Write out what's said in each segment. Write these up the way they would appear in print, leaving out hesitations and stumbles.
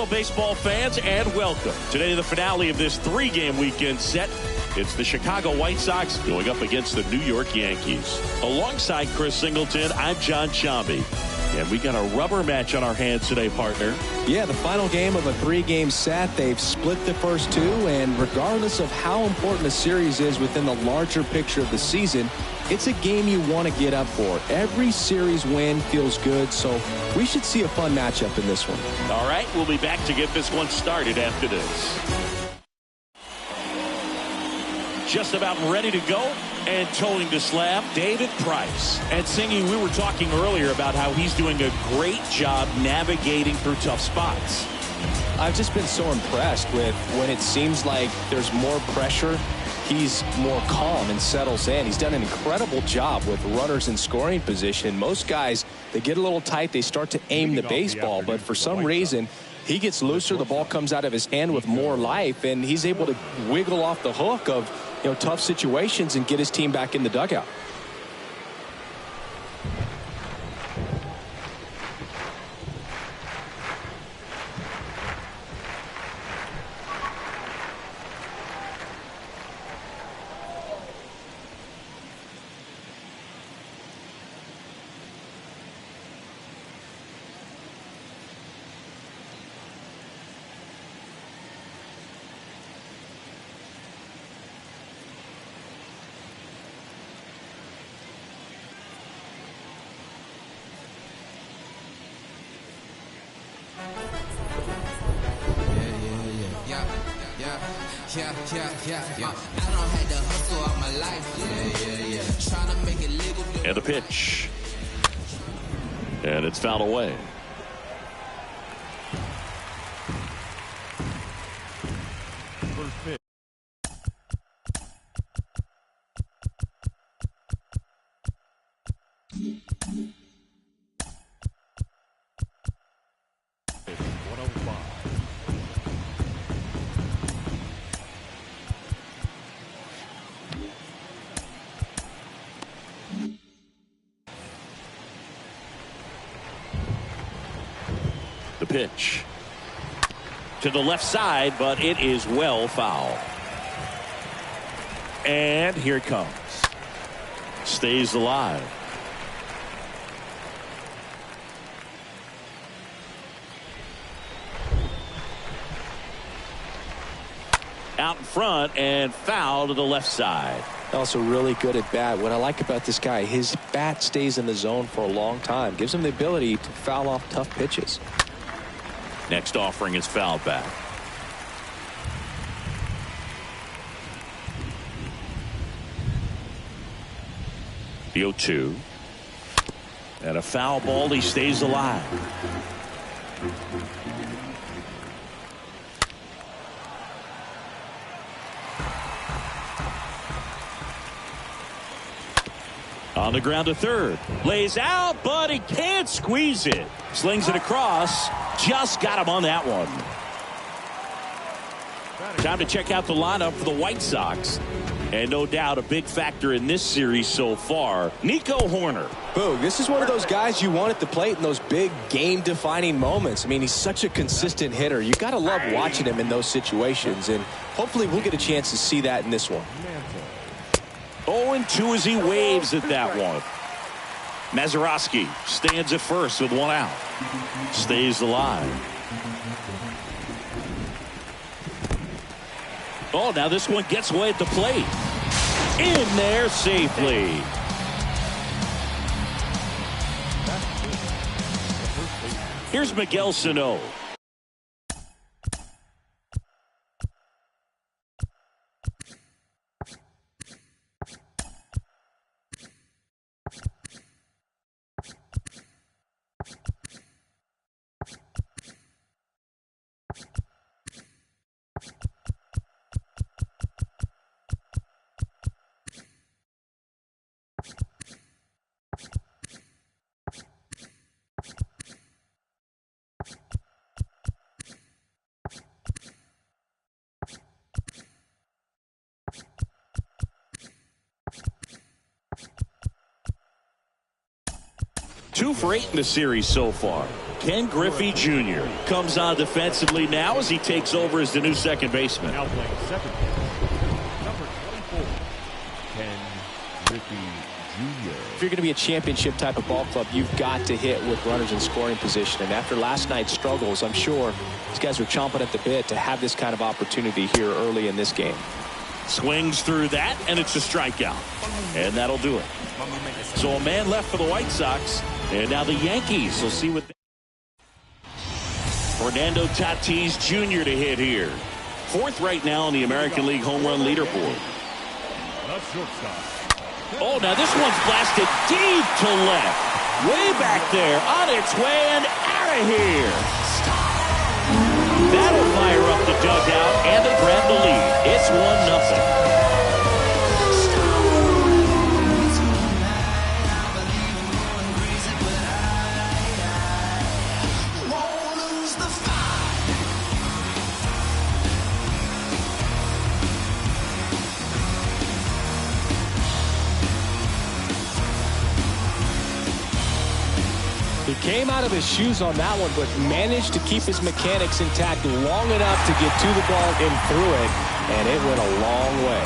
Hello, baseball fans, and welcome. Today, the finale of this three-game weekend set. It's the Chicago White Sox going up against the New York Yankees. Alongside Chris Singleton, I'm John Shambi. And we got a rubber match on our hands today, partner. Yeah, the final game of a three-game set. They've split the first two, and regardless of how important a series is within the larger picture of the season, it's a game you want to get up for. Every series win feels good, so we should see a fun matchup in this one. All right, we'll be back to get this one started after this. Just about ready to go and towing the slab, David Price. And Singy, we were talking earlier about how he's doing a great job navigating through tough spots. I've just been so impressed with when it seems like there's more pressure, he's more calm and settles in. He's done an incredible job with runners in scoring position. Most guys, they get a little tight, they start to aim the baseball, but for some reason, he gets looser, the ball comes out of his hand with more life, and he's able to wiggle off the hook of tough situations and get his team back in the dugout. And the pitch. And it's fouled away. First pitch. The pitch to the left side, but it is well foul. And here it comes. Stays alive. Out in front and foul to the left side. Also really good at bat. What I like about this guy, his bat stays in the zone for a long time. Gives him the ability to foul off tough pitches. Next offering is fouled back. The 0-2. And a foul ball. He stays alive. On the ground to third. Lays out, but he can't squeeze it. Slings it across. Just got him on that one. Time to check out the lineup for the White Sox. And no doubt a big factor in this series so far, Nico Hoerner. Boo, this is one of those guys you want at the plate in those big game-defining moments. I mean, he's such a consistent hitter. You got to love watching him in those situations, and hopefully we'll get a chance to see that in this one. 0-2 as he waves at that one. Mazeroski stands at first with one out. Stays alive. Oh, now this one gets away at the plate. In there safely. Here's Miguel Sano. 2 for 8 in the series so far. Ken Griffey Jr. comes on defensively now as he takes over as the new second baseman. Now playing second base, number 24, Ken Griffey Jr. If you're going to be a championship type of ball club, you've got to hit with runners in scoring position. And after last night's struggles, I'm sure these guys are chomping at the bit to have this kind of opportunity here early in this game. Swings through that, and it's a strikeout. And that'll do it. So a man left for the White Sox, and now the Yankees will see what. Fernando Tatis Jr. to hit here. 4th right now on the American League home run leaderboard. Oh, now this one's blasted deep to left. Way back there, on its way and out of here. That'll fire up the dugout, and they grab the lead. It's 1-0. He came out of his shoes on that one, but managed to keep his mechanics intact long enough to get to the ball and through it, and it went a long way.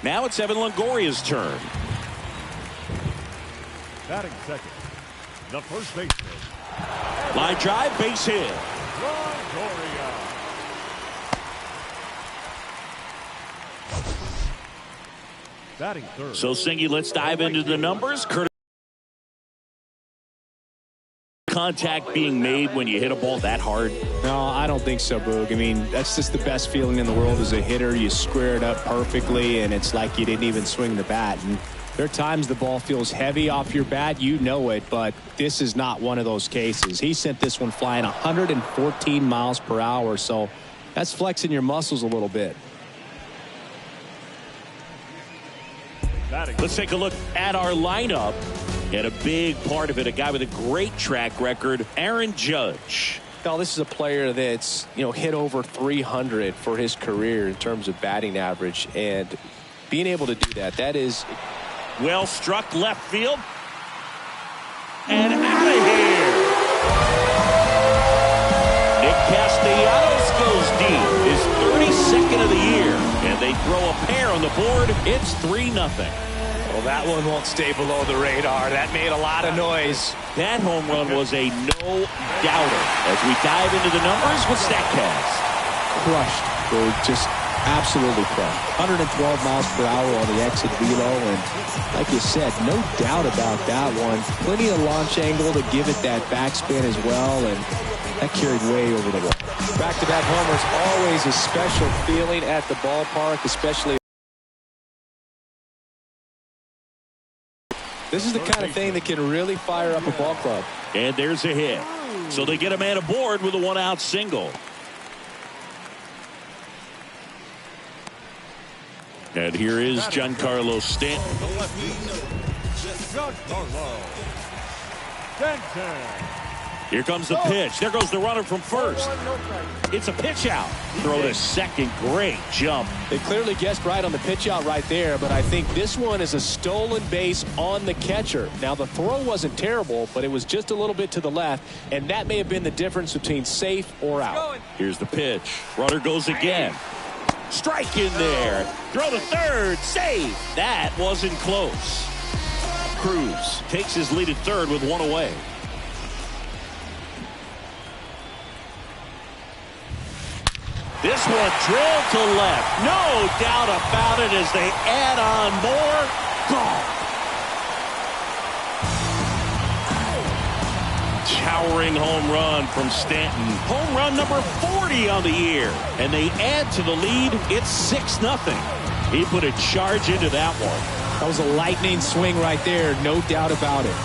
Now it's Evan Longoria's turn. Batting second, the first baseman. Line drive, base hit. Longoria. Batting third. So, Singy, let's dive into the numbers. Contact being made when you hit a ball that hard? No, I don't think so, Boog. I mean, that's just the best feeling in the world as a hitter. You square it up perfectly, and it's like you didn't even swing the bat. And there are times the ball feels heavy off your bat. You know it, but this is not one of those cases. He sent this one flying 114 miles per hour, so that's flexing your muscles a little bit. Let's take a look at our lineup. And a big part of it, a guy with a great track record, Aaron Judge. Now, this is a player that's, hit over 300 for his career in terms of batting average. And being able to do that, that is... Well struck left field. And out of here. Nick Castellanos goes deep. His 32nd of the year. And they throw a pair on the board. It's 3-0. Well, that one won't stay below the radar. That made a lot of noise. That home run was a no-doubter. As we dive into the numbers with StatCast. Crushed. Just absolutely crushed. 112 miles per hour on the exit velo. And like you said, no doubt about that one. Plenty of launch angle to give it that backspin as well. And that carried way over the wall. Back-to-back homers, always a special feeling at the ballpark, especially. This is the kind of thing that can really fire up a ball club. And there's a hit. So they get a man aboard with a 1-out single. And here is Giancarlo Stanton. Giancarlo Stanton. Here comes the pitch. There goes the runner from first. It's a pitch out. Throw to second. Great jump. They clearly guessed right on the pitch out right there, but I think this one is a stolen base on the catcher. Now, the throw wasn't terrible, but it was just a little bit to the left, and that may have been the difference between safe or out. Here's the pitch. Runner goes again. Strike in there. Throw to third. Save. That wasn't close. Cruz takes his lead at third with one away. This one drilled to left. No doubt about it as they add on more. Gone. Towering home run from Stanton. Home run number 40 on the year. And they add to the lead. It's 6-0. He put a charge into that one. That was a lightning swing right there. No doubt about it.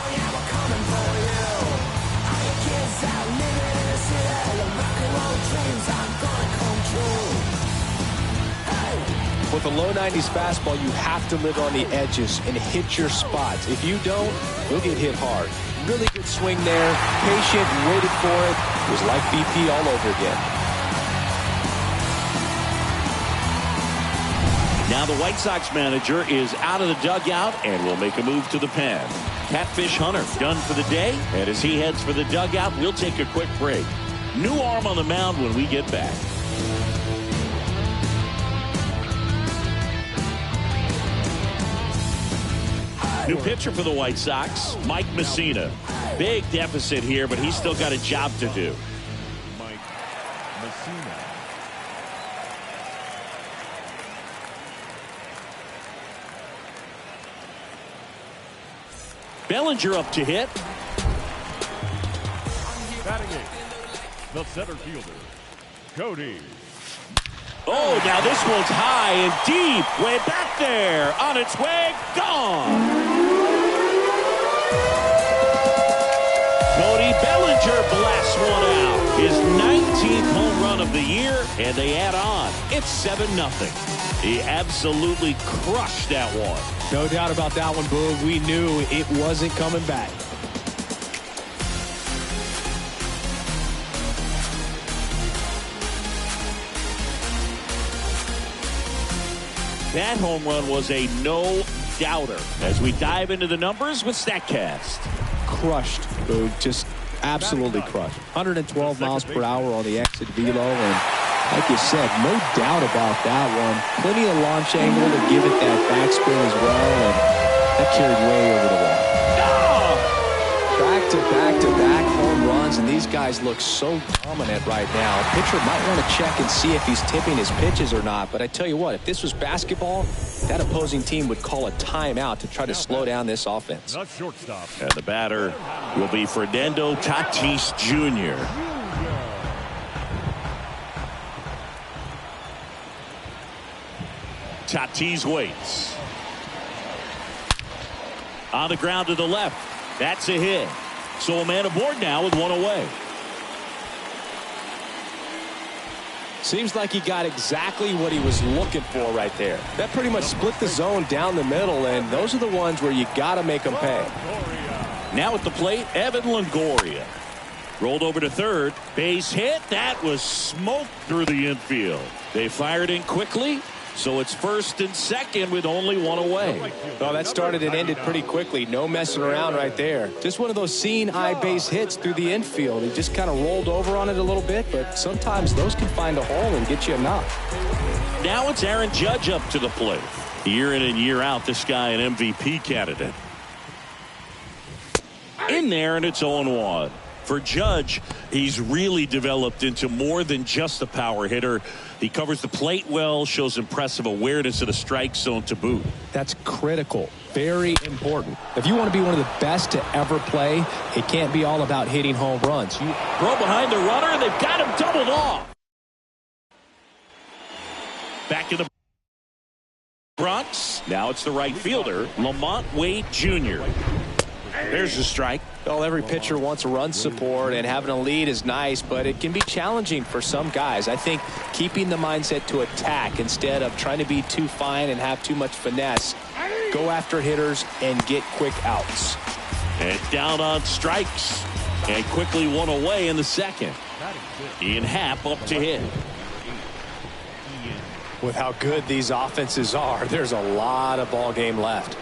With a low 90s fastball, you have to live on the edges and hit your spots. If you don't, you'll get hit hard. Really good swing there. Patient, waited for it. It was like BP all over again. Now the White Sox manager is out of the dugout and will make a move to the pen. Catfish Hunter done for the day, and as he heads for the dugout, we'll take a quick break. New arm on the mound when we get back. New pitcher for the White Sox, Mike Messina. Big deficit here, but he's still got a job to do. Mike Messina. Bellinger up to hit. Batting it, the center fielder, Cody. Oh, now this one's high and deep. Way back there. On its way. Gone. Cody Bellinger blasts one out. His 19th home run of the year, and they add on. It's 7-0. He absolutely crushed that one. No doubt about that one, Boog. We knew it wasn't coming back. That home run was a no-doubter. As we dive into the numbers with StatCast. Crushed, Boog. Just absolutely crushed. 112 miles per hour on the exit velo, and like you said, no doubt about that one. Plenty of launch angle to give it that backspin as well, and that carried way over the wall. Back-to-back home runs, and these guys look so dominant right now. Pitcher might want to check and see if he's tipping his pitches or not, but I tell you what, if this was basketball, that opposing team would call a timeout to try to slow down this offense. The shortstop. And the batter will be Fernando Tatis Jr. Tatis waits. On the ground to the left. That's a hit. So a man aboard now with one away. Seems like he got exactly what he was looking for right there. That pretty much split the zone down the middle, and those are the ones where you got to make them pay. Now at the plate, Evan Longoria. Rolled over to third. Base hit. That was smoked through the infield. They fired in quickly. So it's first and second with only one away. Oh, that started and ended pretty quickly. No messing around right there. Just one of those seeing eye base hits through the infield. He just kind of rolled over on it a little bit, but sometimes those can find a hole and get you a knock. Now it's Aaron Judge up to the plate. Year in and year out, this guy an MVP candidate. In there, and it's 0-1. For Judge, he's really developed into more than just a power hitter. He covers the plate well, shows impressive awareness of the strike zone to boot. That's critical. Very important. If you want to be one of the best to ever play, it can't be all about hitting home runs. You throw behind the runner, and they've got him doubled off. Back in the Bronx. Now it's the right fielder, Lamont Wade Jr. There's a strike. Well, every pitcher wants run support, and having a lead is nice, but it can be challenging for some guys. I think keeping the mindset to attack instead of trying to be too fine and have too much finesse. Go after hitters and get quick outs. And down on strikes. And quickly one away in the second. Ian Happ up to hit. With how good these offenses are, there's a lot of ball game left.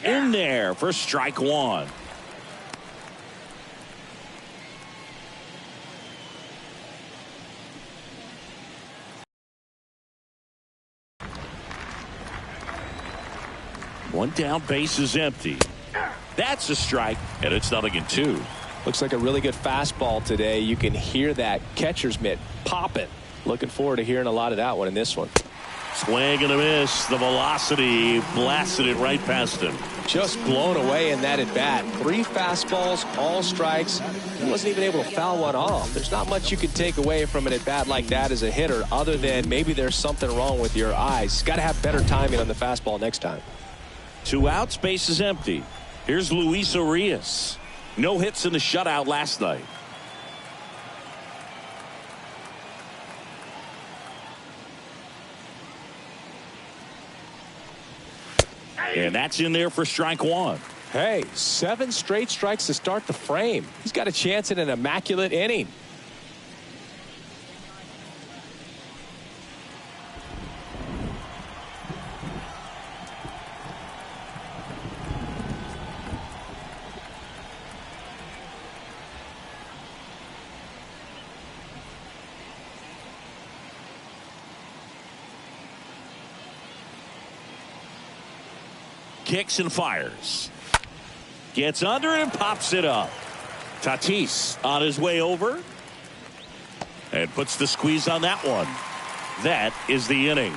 In there for strike one. One down, base is empty. That's a strike, and it's 0-2. Looks like a really good fastball today. You can hear that catcher's mitt popping. Looking forward to hearing a lot of that one in this one. Swing and a miss. The velocity blasted it right past him. Just blown away in that at bat. 3 fastballs, all strikes. He wasn't even able to foul one off. There's not much you can take away from an at bat like that as a hitter, other than maybe there's something wrong with your eyes. Got to have better timing on the fastball next time. 2 outs, base is empty. Here's Luis Urias. No hits in the shutout last night. And that's in there for strike one. Hey, 7 straight strikes to start the frame. He's got a chance at an immaculate inning. Kicks and fires. Gets under it and pops it up. Tatis on his way over. And puts the squeeze on that one. That is the inning.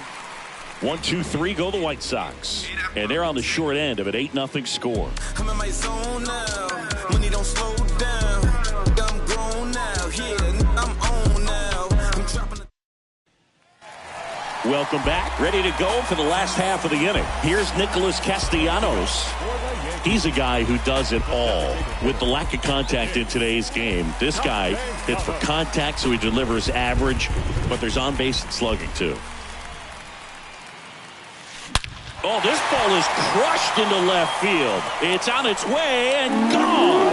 1-2-3 go the White Sox. And they're on the short end of an 8-0 score. I'm in my zone now. Money don't slow down. I'm grown now. Yeah, I'm on now. I'm dropping. Welcome back. Ready to go for the last half of the inning. Here's Nicholas Castellanos. He's a guy who does it all. With the lack of contact in today's game, this guy hits for contact, so he delivers average, but there's on-base slugging too. Oh, this ball is crushed into left field. It's on its way and gone.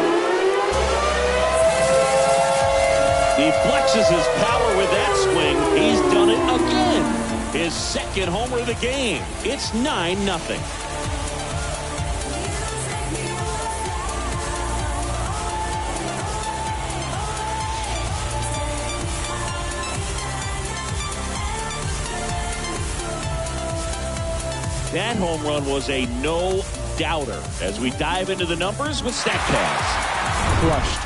He flexes his power with that swing. He's done it again. His second homer of the game. It's 9-0. That home run was a no-doubter as we dive into the numbers with StatCast. Crushed.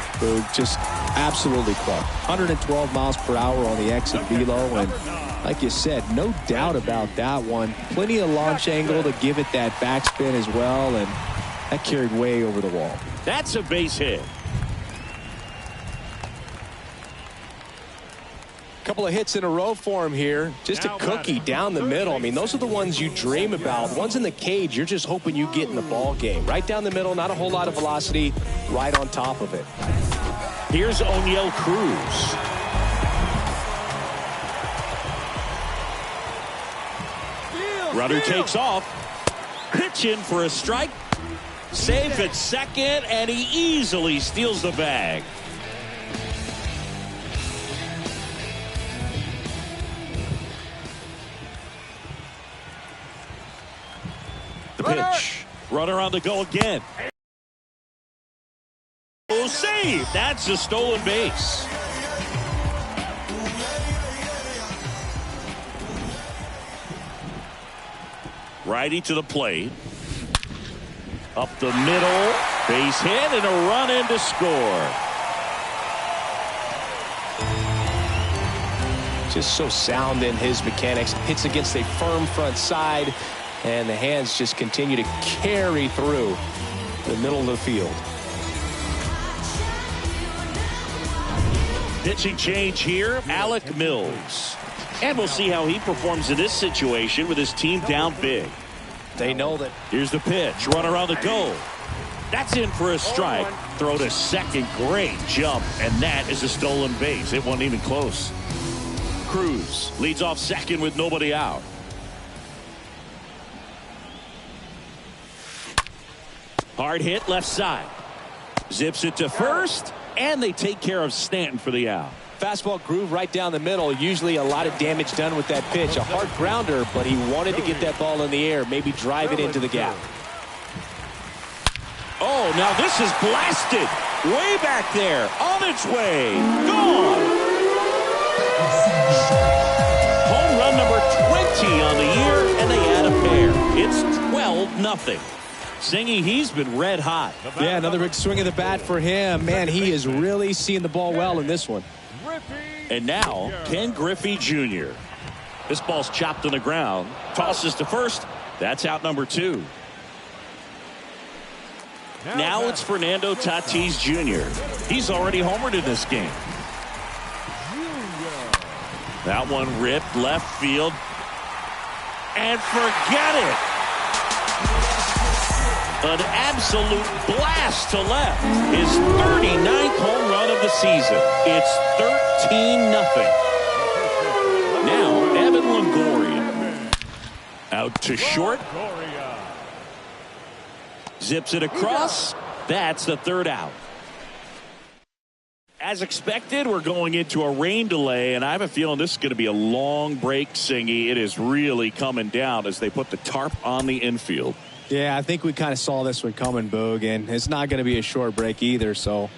Just absolutely crushed. 112 miles per hour on the exit velo, and like you said, no doubt about that one. Plenty of launch angle to give it that backspin as well, and that carried way over the wall. That's a base hit. Couple of hits in a row for him here. Just a cookie down the middle. I mean, those are the ones you dream about. Ones in the cage, you're just hoping you get in the ball game. Right down the middle, not a whole lot of velocity, right on top of it. Here's O'Neill Cruz. Runner takes off. Pitch in for a strike. Safe at second, and he easily steals the bag. The pitch. Runner on the go again. Oh, save. That's a stolen base. Righty to the plate. Up the middle. Base hit and a run in to score. Just so sound in his mechanics. Hits against a firm front side, and the hands just continue to carry through the middle of the field. Pitching change here, Alec Mills. And we'll see how he performs in this situation with his team down big. They know that. Here's the pitch. Runner on the go. That's in for a strike. Throw to second. Great jump. And that is a stolen base. It wasn't even close. Cruz leads off second with nobody out. Hard hit left side. Zips it to first. And they take care of Stanton for the out. Fastball groove right down the middle. Usually a lot of damage done with that pitch. A hard grounder, but he wanted to get that ball in the air. Maybe drive it into the gap. Oh, now this is blasted. Way back there. On its way. Gone. Home run number 20 on the year, and they add a pair. It's 12-0. Singy, he's been red hot. Yeah, another big swing of the bat for him. Man, he is really seeing the ball well in this one. And now, Ken Griffey Jr. This ball's chopped on the ground. Tosses to first. That's out number 2. Now it's Fernando Tatis Jr. He's already homered in this game. That one ripped left field. And forget it. An absolute blast to left. His 39th home run of the season. It's 13-0. Now, Evan Longoria. Out to short. Zips it across. That's the third out. As expected, we're going into a rain delay, and I have a feeling this is going to be a long break, Singy. It is really coming down as they put the tarp on the infield. Yeah, I think we kind of saw this one coming, Boog, and it's not going to be a short break either, so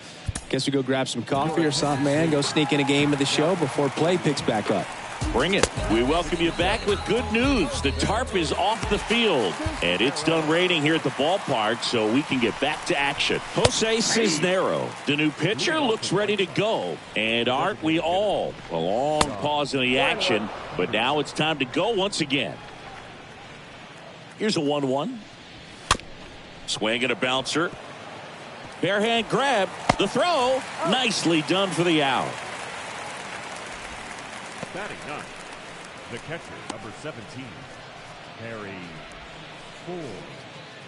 guess we go grab some coffee or something, man. Go sneak in a game of the show before play picks back up. Bring it. We welcome you back with good news. The tarp is off the field, and it's done raining here at the ballpark, so we can get back to action. Jose Cisnero, the new pitcher, looks ready to go. And aren't we all? A long pause in the action, but now it's time to go once again. Here's a 1-1. Swing and a bouncer. Bare hand grab. The throw. Nicely done for the out. Batting ninth, the catcher, number 17, Harry Ford.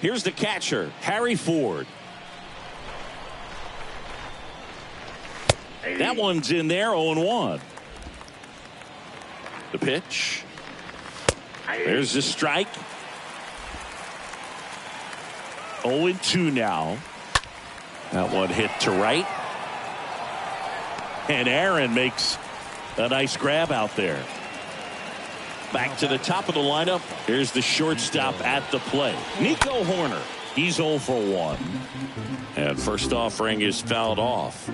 Here's the catcher, Harry Ford. That one's in there, 0-1. The pitch. There's the strike. 0-2 now. That one hit to right. And Aaron makes a nice grab out there. Back to the top of the lineup. Here's the shortstop at the plate. Nico Horner. He's 0 for 1. And first offering is fouled off.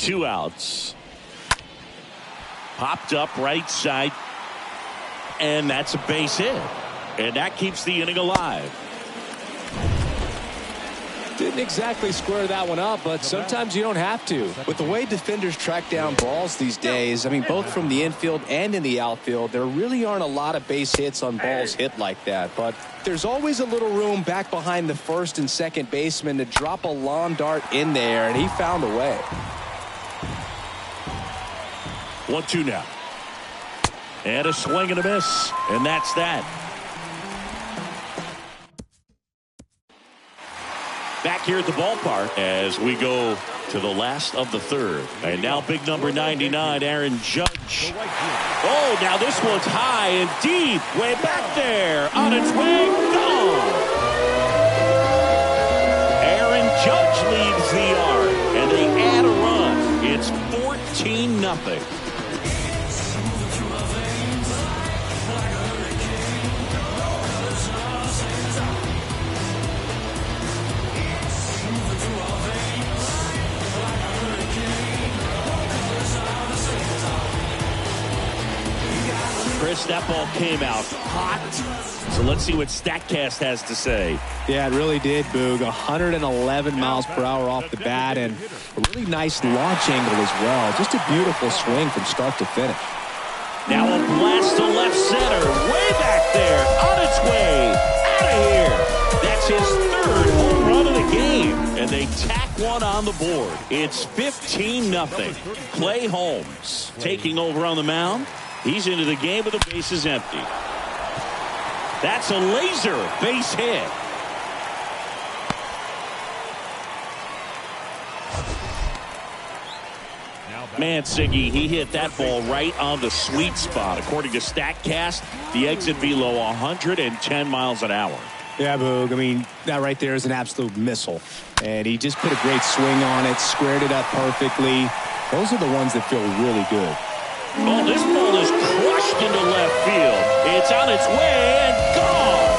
2 outs. Popped up right side. And that's a base hit. And that keeps the inning alive. Didn't exactly square that one up, but sometimes you don't have to. With the way defenders track down balls these days, I mean, both from the infield and in the outfield, there really aren't a lot of base hits on balls hit like that. But there's always a little room back behind the first and second baseman to drop a lawn dart in there, and he found a way. 1-2 now. And a swing and a miss, and that's that. Back here at the ballpark as we go to the last of the third. And now big number 99, Aaron Judge. Oh, now this one's high and deep. Way back there. On its way. Gone. Aaron Judge leads the yard. And they add a run. It's 14-0. Chris, that ball came out hot. So let's see what StatCast has to say. Yeah, it really did, Boog. 111 miles per hour off the bat and a really nice launch angle as well. Just a beautiful swing from start to finish. Now a blast to left center. Way back there. On its way. Out of here. That's his third home run of the game. And they tack one on the board. It's 15-0. Clay Holmes taking over on the mound. He's into the game with the bases empty. That's a laser base hit. Man, Siggy, he hit that ball right on the sweet spot. According to StatCast, the exit velo 110 miles an hour. Yeah, Boog. I mean, that right there is an absolute missile. And he just put a great swing on it, squared it up perfectly. Those are the ones that feel really good. Oh, this ball is crushed into left field. It's on its way and gone.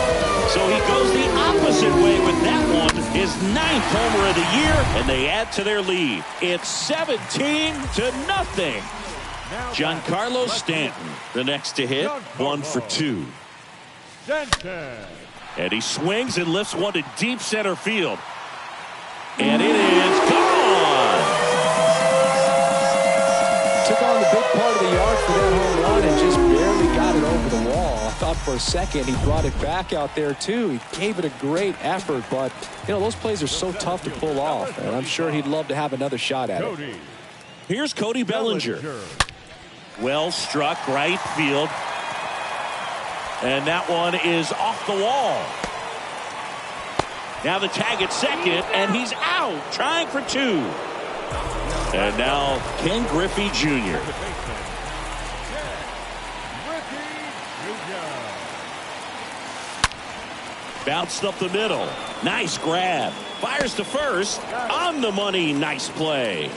So he goes the opposite way with that one. His 9th homer of the year, and they add to their lead. It's 17-0. Giancarlo Stanton, the next to hit, 1 for 2. And he swings and lifts one to deep center field. And it is gone. Took on the big part of the yard for that home run and just barely got it over the wall. I thought for a second he brought it back out there too. He gave it a great effort, but you know, those plays are so tough to pull off, and I'm sure he'd love to have another shot at it. Here's Cody Bellinger. Well struck right field. And that one is off the wall. Now the tag at second, and he's out, trying for 2. And now Ken Griffey Jr. Bounced up the middle. Nice grab. Fires to first. On the money. Nice play.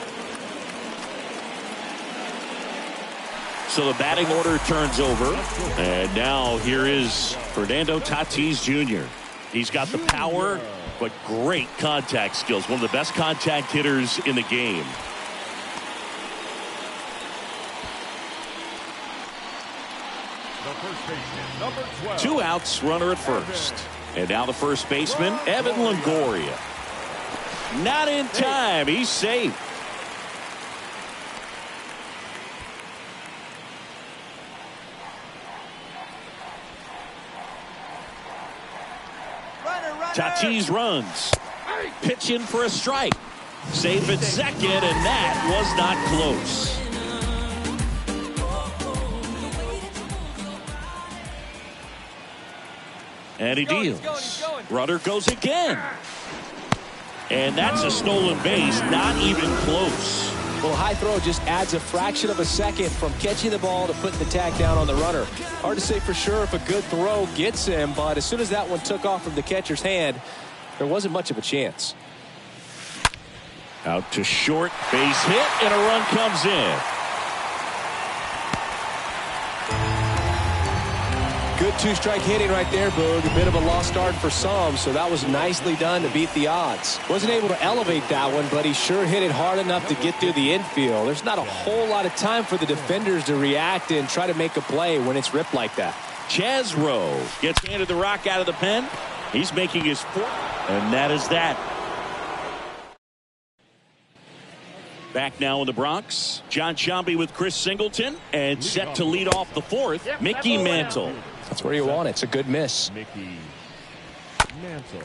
So the batting order turns over. And now here is Fernando Tatis Jr. He's got the power, but great contact skills. One of the best contact hitters in the game. The first baseman, number 12. 2 outs, runner at first. And now the first baseman, Evan Longoria. Not in time. He's safe. Tatis runs. Pitch in for a strike. Safe at second, and that was not close. And he deals. Runner goes again. And that's a stolen base, not even close. Well, high throw just adds a fraction of a second from catching the ball to putting the tag down on the runner. Hard to say for sure if a good throw gets him, but as soon as that one took off from the catcher's hand, there wasn't much of a chance. Out to short, base hit, and a run comes in. Good 2-strike hitting right there, Boog. A bit of a lost start for some, so that was nicely done to beat the odds. Wasn't able to elevate that one, but he sure hit it hard enough to get through the infield. There's not a whole lot of time for the defenders to react and try to make a play when it's ripped like that. Chaz Rowe gets handed the rock out of the pen. He's making his 4th, and that is that. Back now in the Bronx, John Sciambi with Chris Singleton, and set to lead off the 4th, Mickey Mantle. That's where you want it. It's a good miss. Mickey Mantle.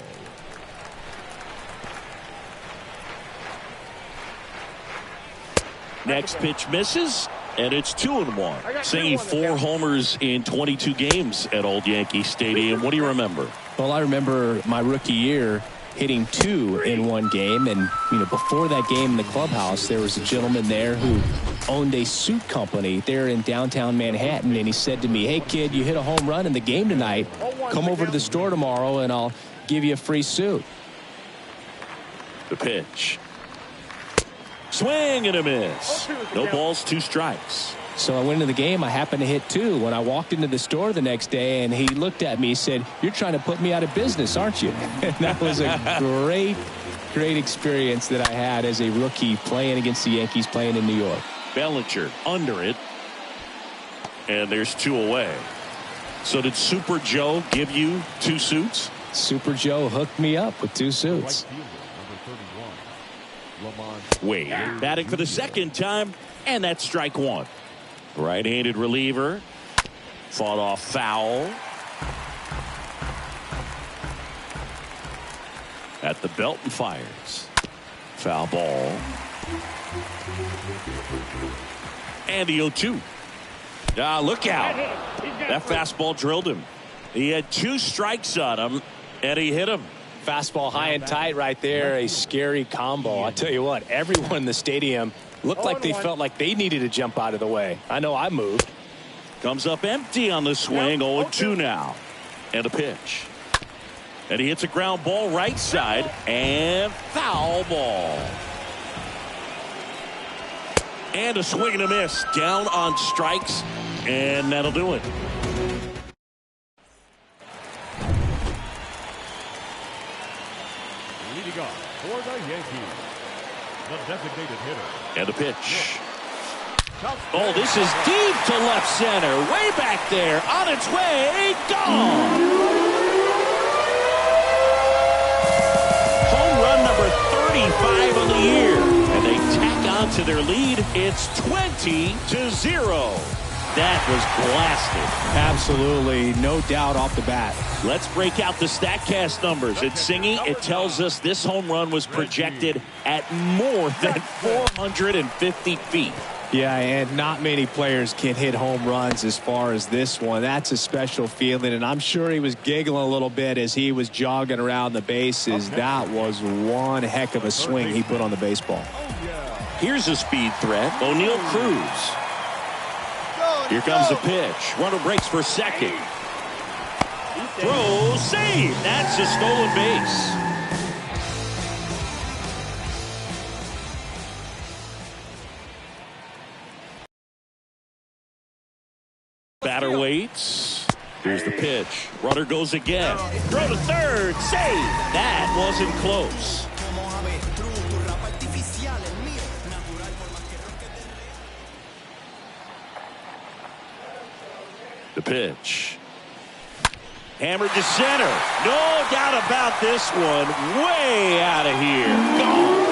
Next pitch misses, and it's 2-1. Singing 4 homers in 22 games at Old Yankee Stadium. What do you remember? Well, I remember my rookie year hitting 2 in one game, and before that game in the clubhouse, there was a gentleman there who owned a suit company there in downtown Manhattan, and he said to me, "Hey kid, you hit a home run in the game tonight. Come over to the store tomorrow and I'll give you a free suit." The pitch. Swing and a miss. No balls, 2 strikes. So I went into the game. I happened to hit 2. When I walked into the store the next day, and he looked at me, he said, "You're trying to put me out of business, aren't you?" And that was a great experience that I had as a rookie playing against the Yankees, playing in New York. Bellinger under it. And there's 2 away. So did Super Joe give you 2 suits? Super Joe hooked me up with 2 suits. Wade batting for the 2nd time, and that's strike 1. Right-handed reliever. Fought off foul. At the belt and fires. Foul ball. And the 0-2. Look out. That fastball drilled him. He had 2 strikes on him, and he hit him. Fastball high and tight right there. A scary combo. I tell you what, everyone in the stadium looked like they felt like they needed to jump out of the way. I know I moved. Comes up empty on the swing. 0-2 now. And a pitch. And he hits a ground ball right side. And foul ball. And a swing and a miss. Down on strikes. And that'll do it. Leading off for the Yankees, the designated hitter. And a pitch. Oh, this is deep to left center. Way back there. On its way. Gone. Home run number 35 of the year. And they tack on to their lead. It's 20-0. That was blasted. Absolutely. No doubt off the bat. Let's break out the StatCast numbers. At Singy, it tells us this home run was projected at more than 450 feet. Yeah, and not many players can hit home runs as far as this one. That's a special feeling, and I'm sure he was giggling a little bit as he was jogging around the bases. That was one heck of a swing he put on the baseball. Here's a speed threat. O'Neal Cruz. Here comes the pitch. Runner breaks for second. Throw, save. That's a stolen base. Batter waits. Here's the pitch. Runner goes again. Throw to third. Save. That wasn't close. The pitch. Hammered to center. No doubt about this one. Way out of here. Gone.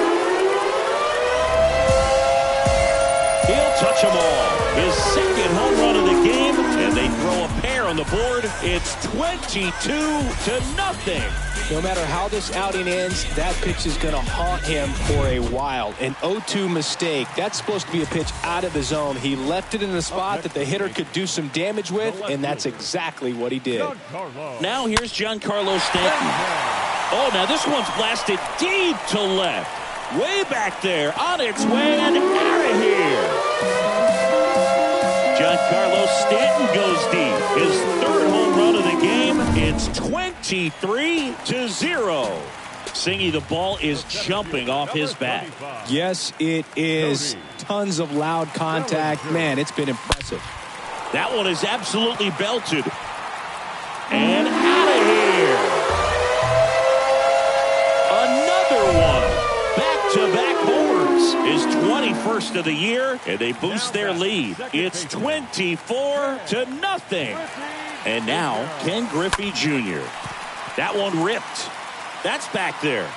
He'll touch them all. His second home run of the game, and they throw a pair on the board. It's 22-0. No matter how this outing ends, that pitch is going to haunt him for a while. An 0-2 mistake. That's supposed to be a pitch out of the zone. He left it in a spot that the hitter could do some damage with, and that's exactly what he did. Now here's Giancarlo Stanton. Oh, now this one's blasted deep to left. Way back there, on its way and out of here. Giancarlo Stanton goes deep. His third home run of the game. It's 23-0. Singy, the ball is jumping off his bat. Yes, it is. Tons of loud contact. Man, it's been impressive. That one is absolutely belted. And out of here. Another one. Back-to-back homers. His 21st of the year, and they boost their lead. It's 24-0. And now Ken Griffey Jr. That one ripped. That's back there.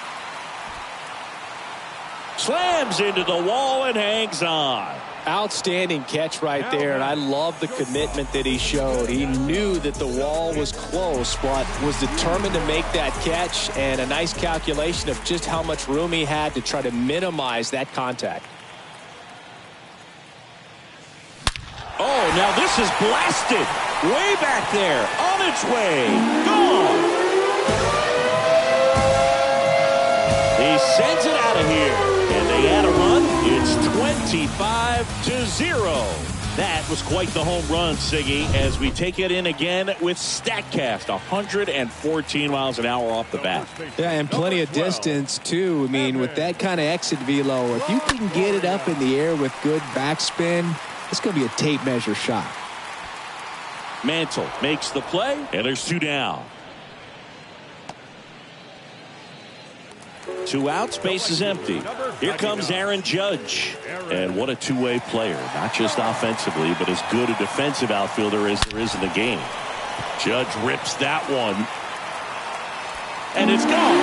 Slams into the wall and hangs on. Outstanding catch right there, and I love the commitment that he showed. He knew that the wall was close, but was determined to make that catch, and a nice calculation of just how much room he had to try to minimize that contact. Oh, now this is blasted. Way back there. On its way. Gone. He sends it out of here. And they add a run. It's 25-0. That was quite the home run, Siggy, as we take it in again with StatCast. 114 miles an hour off the bat. Yeah, and plenty of distance, too. I mean, with that kind of exit velo, if you can get it up in the air with good backspin, it's going to be a tape measure shot. Mantle makes the play, and there's two down. 2 outs, base is empty. Here comes Aaron Judge. And what a two-way player. Not just offensively, but as good a defensive outfielder as there is in the game. Judge rips that one. And it's gone.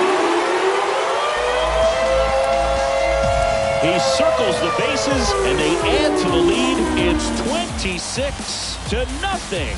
He circles the bases, and they add to the lead. It's 26-0.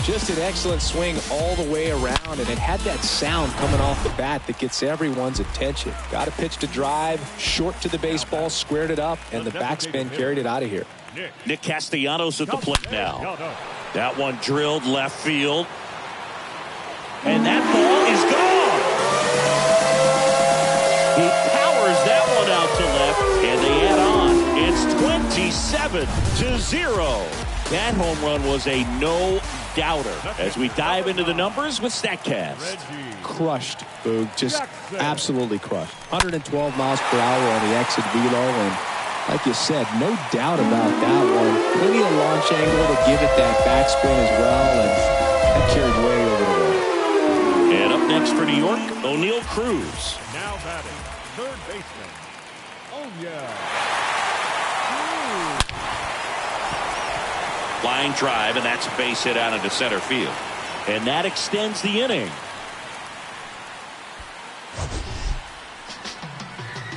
Just an excellent swing all the way around, and it had that sound coming off the bat that gets everyone's attention. Got a pitch to drive, short to the baseball, squared it up, and the backspin carried it out of here. Nick Castellanos at the plate now. That one drilled left field. And that ball is gone. He powers that one out to left, and they add on. It's 27-0. That home run was a no-doubter. As we dive into the numbers with StatCast. Crushed, Boog. Just absolutely crushed. 112 miles per hour on the exit velo, and like you said, no doubt about that one. Plenty of launch angle to give it that backspin as well, and that carried way over the wall. And up next for New York, O'Neal Cruz. Now batting, third baseman. Oh, yeah. Flying drive, and that's a base hit out into center field. And that extends the inning.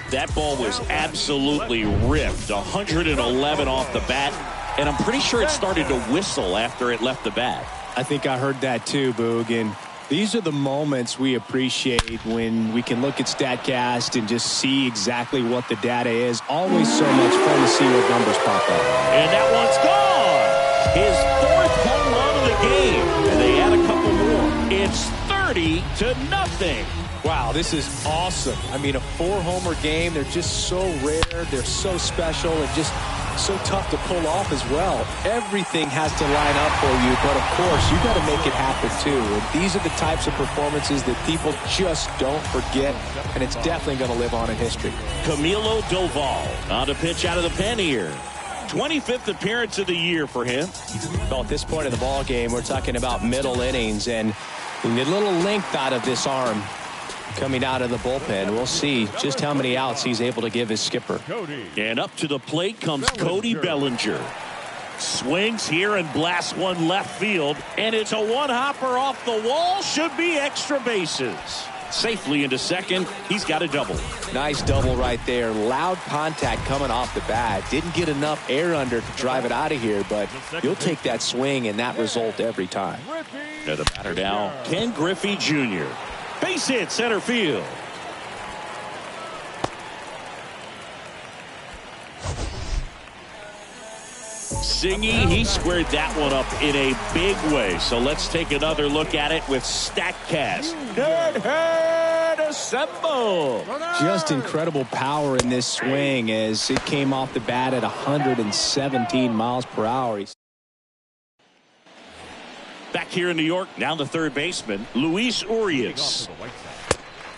That ball was absolutely ripped. 111 off the bat. And I'm pretty sure it started to whistle after it left the bat. I think I heard that too, Boog. And these are the moments we appreciate when we can look at StatCast and just see exactly what the data is. Always so much fun to see what numbers pop up. And that one's gone. His fourth home run of the game. And they add a couple more. It's 30-0. Wow, this is awesome. I mean, a 4-homer game. They're just so rare. They're so special. And just so tough to pull off as well. Everything has to line up for you, but of course, you got to make it happen too. And these are the types of performances that people just don't forget, and it's definitely going to live on in history. Camilo Doval on to pitch out of the pen here. 25th appearance of the year for him. Well, at this point in the ball game, we're talking about middle innings, and we need a little length out of this arm coming out of the bullpen. We'll see just how many outs he's able to give his skipper. And up to the plate comes Cody Bellinger. Swings here and blasts one left field, and it's a one-hopper off the wall. Should be extra bases. Safely into second. He's got a double. Nice double right there. Loud contact coming off the bat. Didn't get enough air under to drive it out of here, but you'll take that swing and that result every time. And the batter now, Ken Griffey Jr. Base hit center field. Singy, he squared that one up in a big way. So let's take another look at it with StatCast. Head assemble. Just incredible power in this swing as it came off the bat at 117 miles per hour. Back here in New York, now the third baseman, Luis Urias.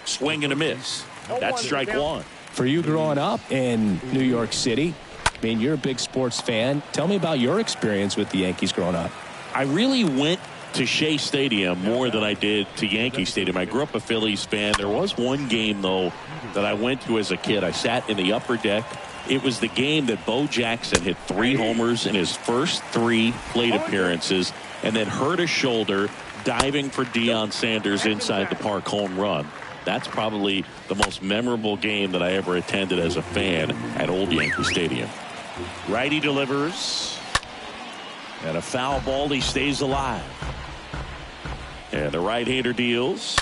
Swing and a miss. That's strike one. For you growing up in New York City, I mean, you're a big sports fan. Tell me about your experience with the Yankees growing up. I really went to Shea Stadium more than I did to Yankee Stadium. I grew up a Phillies fan. There was one game, though, that I went to as a kid. I sat in the upper deck. It was the game that Bo Jackson hit 3 homers in his first 3 plate appearances and then hurt his shoulder diving for Deion Sanders inside the park home run. That's probably the most memorable game that I ever attended as a fan at Old Yankee Stadium. Righty delivers. And a foul ball. He stays alive. And the right-hander deals.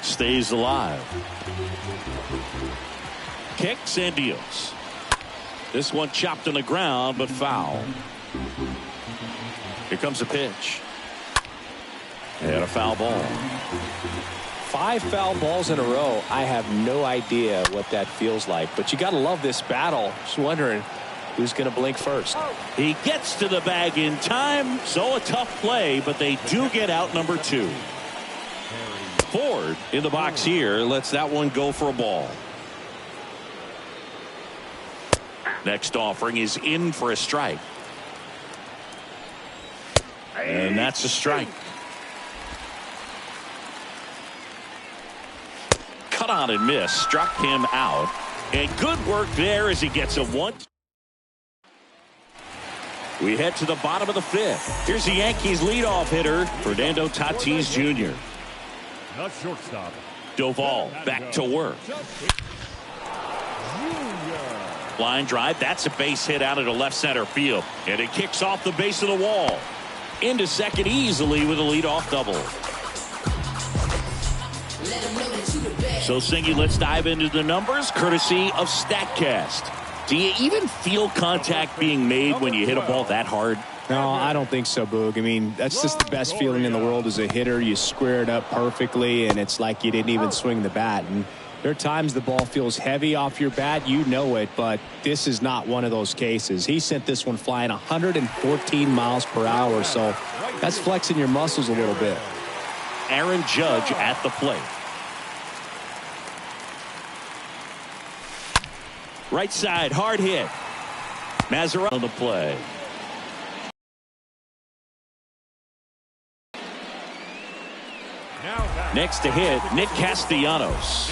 Stays alive. Kicks and deals. This one chopped on the ground, but foul. Here comes a pitch. And a foul ball. 5 foul balls in a row. I have no idea what that feels like, but you got to love this battle. Just wondering who's going to blink first. He gets to the bag in time, so a tough play, but they do get out number 2. Ford in the box here lets that one go for a ball. Next offering is in for a strike. And that's a strike. Cut on and miss. Struck him out. And good work there as he gets a 1. We head to the bottom of the 5th. Here's the Yankees leadoff hitter, Fernando Tatis Jr. Shortstop. Doval back to work. Line drive. That's a base hit out into left center field. And it kicks off the base of the wall. Into second easily with a leadoff double. So, Singy, let's dive into the numbers, courtesy of StatCast. Do you even feel contact being made when you hit a ball that hard? No, I don't think so, Boog. I mean, that's just the best feeling in the world as a hitter. You square it up perfectly, and it's like you didn't even swing the bat. And there are times the ball feels heavy off your bat. You know it, but this is not one of those cases. He sent this one flying 114 miles per hour, so that's flexing your muscles a little bit. Aaron Judge at the plate. Right side, hard hit. Mazeroski on the play. Next to hit, Nick Castellanos.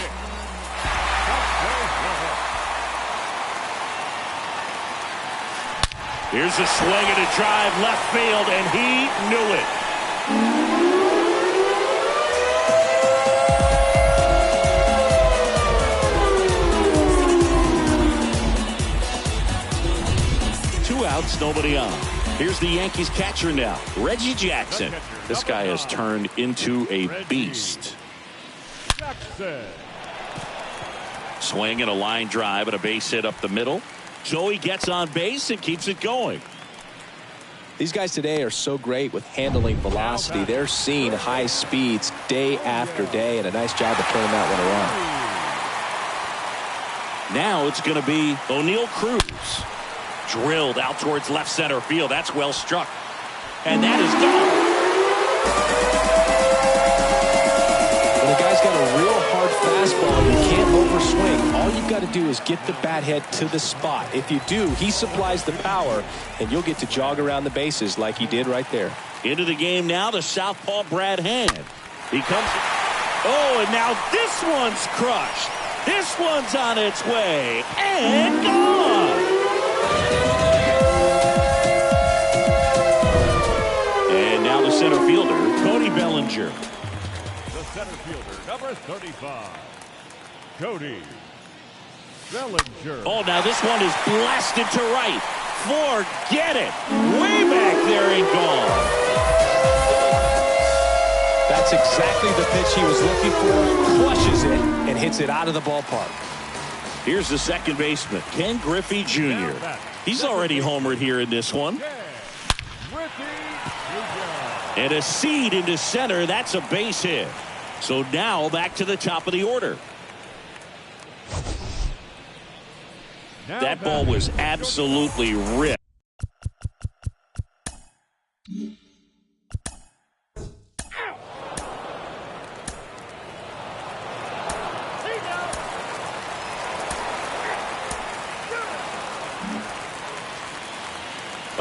Here's a swing and a drive left field, and he knew it. 2 outs, nobody on. Here's the Yankees catcher now, Reggie Jackson. This guy has turned into a beast. Swing and a line drive and a base hit up the middle. Joey gets on base and keeps it going. These guys today are so great with handling velocity. They're seeing high speeds day after day, and a nice job of turning that one around. Now it's going to be O'Neal Cruz. Drilled out towards left center field. That's well struck. And that is gone. When a guy's got a real hard fastball, you can't overswing. All you've got to do is get the bat head to the spot. If you do, he supplies the power, and you'll get to jog around the bases like he did right there. Into the game now, the southpaw Brad Hand. He comes. Oh, and now this one's crushed. This one's on its way and gone. And now the center fielder, Cody Bellinger. The center fielder, number 35, Cody Bellinger. Oh, now this one is blasted to right. Forget it. Way back there and gone. That's exactly the pitch he was looking for. Crushes it and hits it out of the ballpark. Here's the second baseman, Ken Griffey Jr. He's already homered here in this one. And a seed into center. That's a base hit. So now back to the top of the order. That ball was absolutely ripped.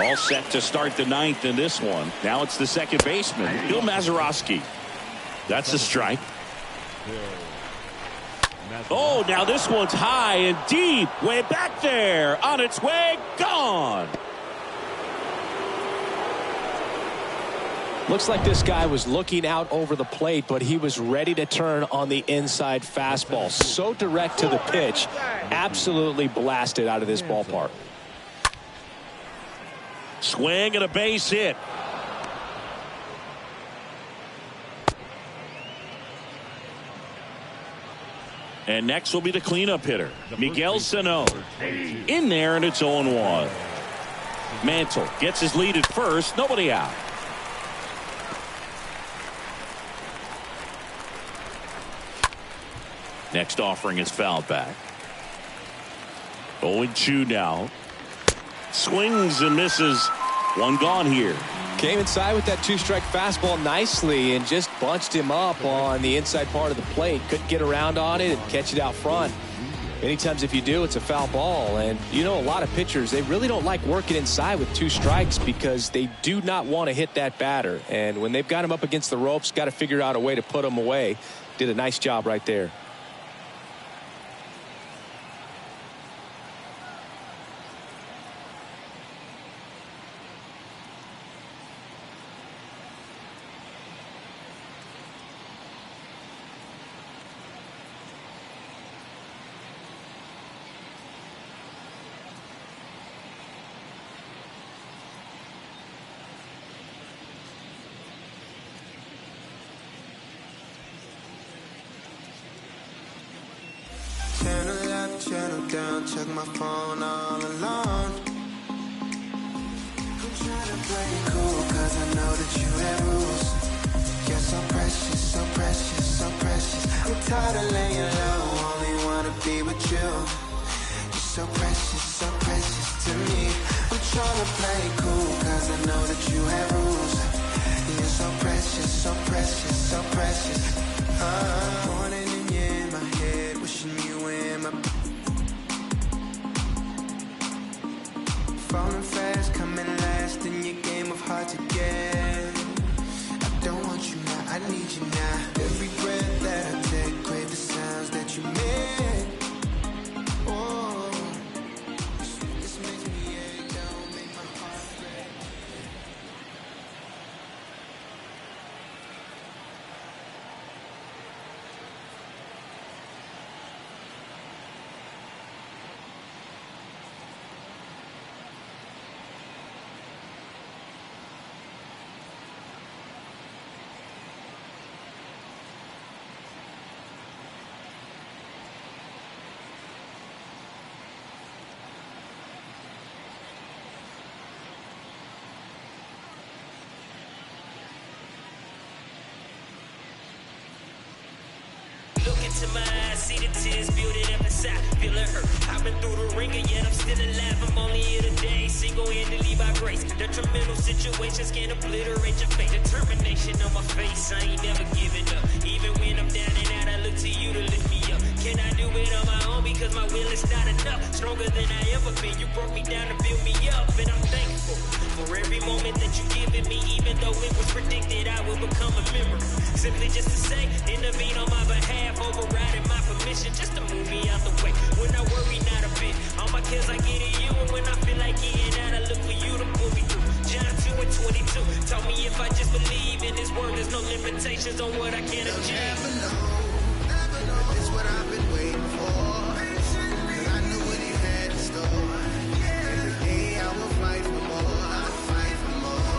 All set to start the ninth in this one. Now it's the second baseman, Bill Mazeroski. That's a strike. Oh, now this one's high and deep. Way back there. On its way. Gone. Looks like this guy was looking out over the plate, but he was ready to turn on the inside fastball. So direct to the pitch. Absolutely blasted out of this ballpark. Swing and a base hit. And next will be the cleanup hitter, Miguel Sano. In there, and it's 0-1. Mantle gets his lead at first. Nobody out. Next offering is fouled back. 0-2 now. Swings and misses. One gone here. Came inside with that two-strike fastball nicely and just bunched him up on the inside part of the plate. Couldn't get around on it and catch it out front. Many times if you do, it's a foul ball. And you know, a lot of pitchers, they really don't like working inside with two strikes because they do not want to hit that batter. And when they've got him up against the ropes, got to figure out a way to put him away. Did a nice job right there. Channel up, channel down, check my phone all alone. I'm trying to play it cool, cause I know that you have rules. You're so precious, so precious, so precious. I'm tired of laying low, only wanna be with you. You're so precious to me. I'm trying to play it cool, cause I know that you have rules. You're so precious, so precious, so precious. Morning and you're in my head, wishing you in my. Falling fast, coming last in your game of hard to get. I don't want you now, I need you now. Every breath that I take, crave the sounds that you make. Oh, this makes me ache, don't make my heart break. into my eyes, see the tears building up inside, feel it hurt. I've been through the ringer, yet I'm still alive. I'm only here today, single-handedly by grace. Detrimental situations can't obliterate your fate. Determination on my face, I ain't never giving up. Even when I'm down and out, I look to you to lift me up. Can I do it on my own? Because my will is not enough. Stronger than I ever been. You broke me down to build me up, and I'm thankful for every moment that you given me. Even though it was predicted, I will become a memory. Simply just to say, intervene on my behalf, overriding my permission, just to move me out the way. When I worry, not a bit. All my cares I get in you, and when I feel like getting out, I look for you to pull me through. John 2:22 taught me if I just believe in His word, there's no limitations on what I can achieve. Never know, this is what I've been waiting for. 'Cause I knew what He had in store. Every day I will fight for more.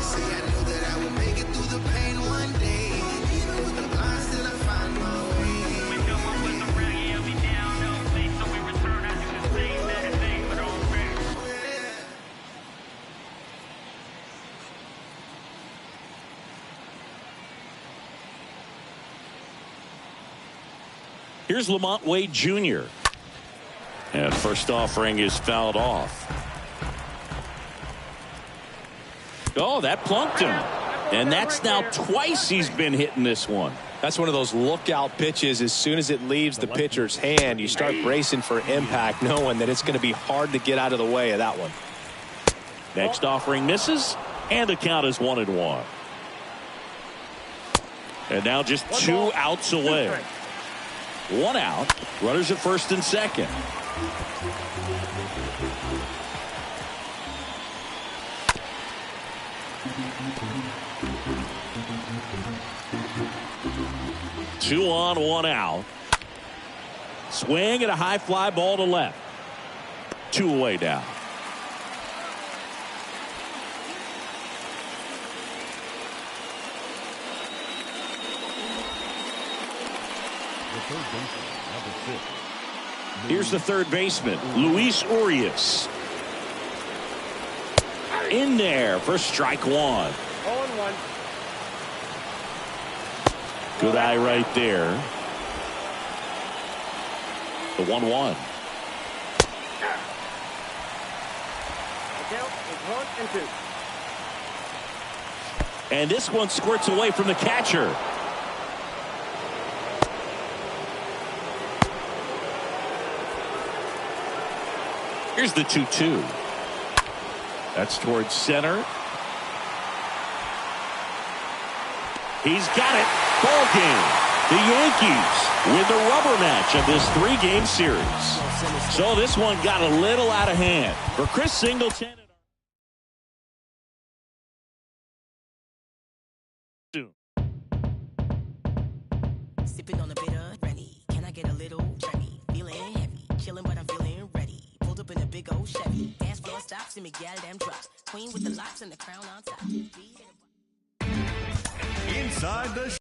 See, I knew that I would make it through the pain one day. Even with the blind, still I find my way. When no one was around, you held me down, no place. So in return, I do the same, that is thing, but on fair. Here's Lamont Wade Jr. And first offering is fouled off. Oh, that plunked him. And that's now twice he's been hitting this one. That's one of those lookout pitches. As soon as it leaves the pitcher's hand, you start bracing for impact, knowing that it's going to be hard to get out of the way of that one. Next offering misses, and the count is 1-1. And now just 2 outs away. 1 out. Runners at first and second. Two on, 1 out. Swing and a high fly ball to left. 2 away now. The third baseman, number 6. Here's the third baseman, Luis Urias. In there for strike 1. 0-1. Good eye right there. The 1-1. The count is 1-2. And this one squirts away from the catcher. Here's the 2-2. That's towards center. He's got it. Ball game. The Yankees win the rubber match of this 3-game series. So this one got a little out of hand. For Chris Singleton. Sipping on a bit of Rennie. Can I get a little Jenny? Feeling heavy. Chilling, but I'm feeling ready. Pulled up in a big old Chevy. Dance floor stops and me gal damn drops. Queen with the locks and the crown on top. Inside the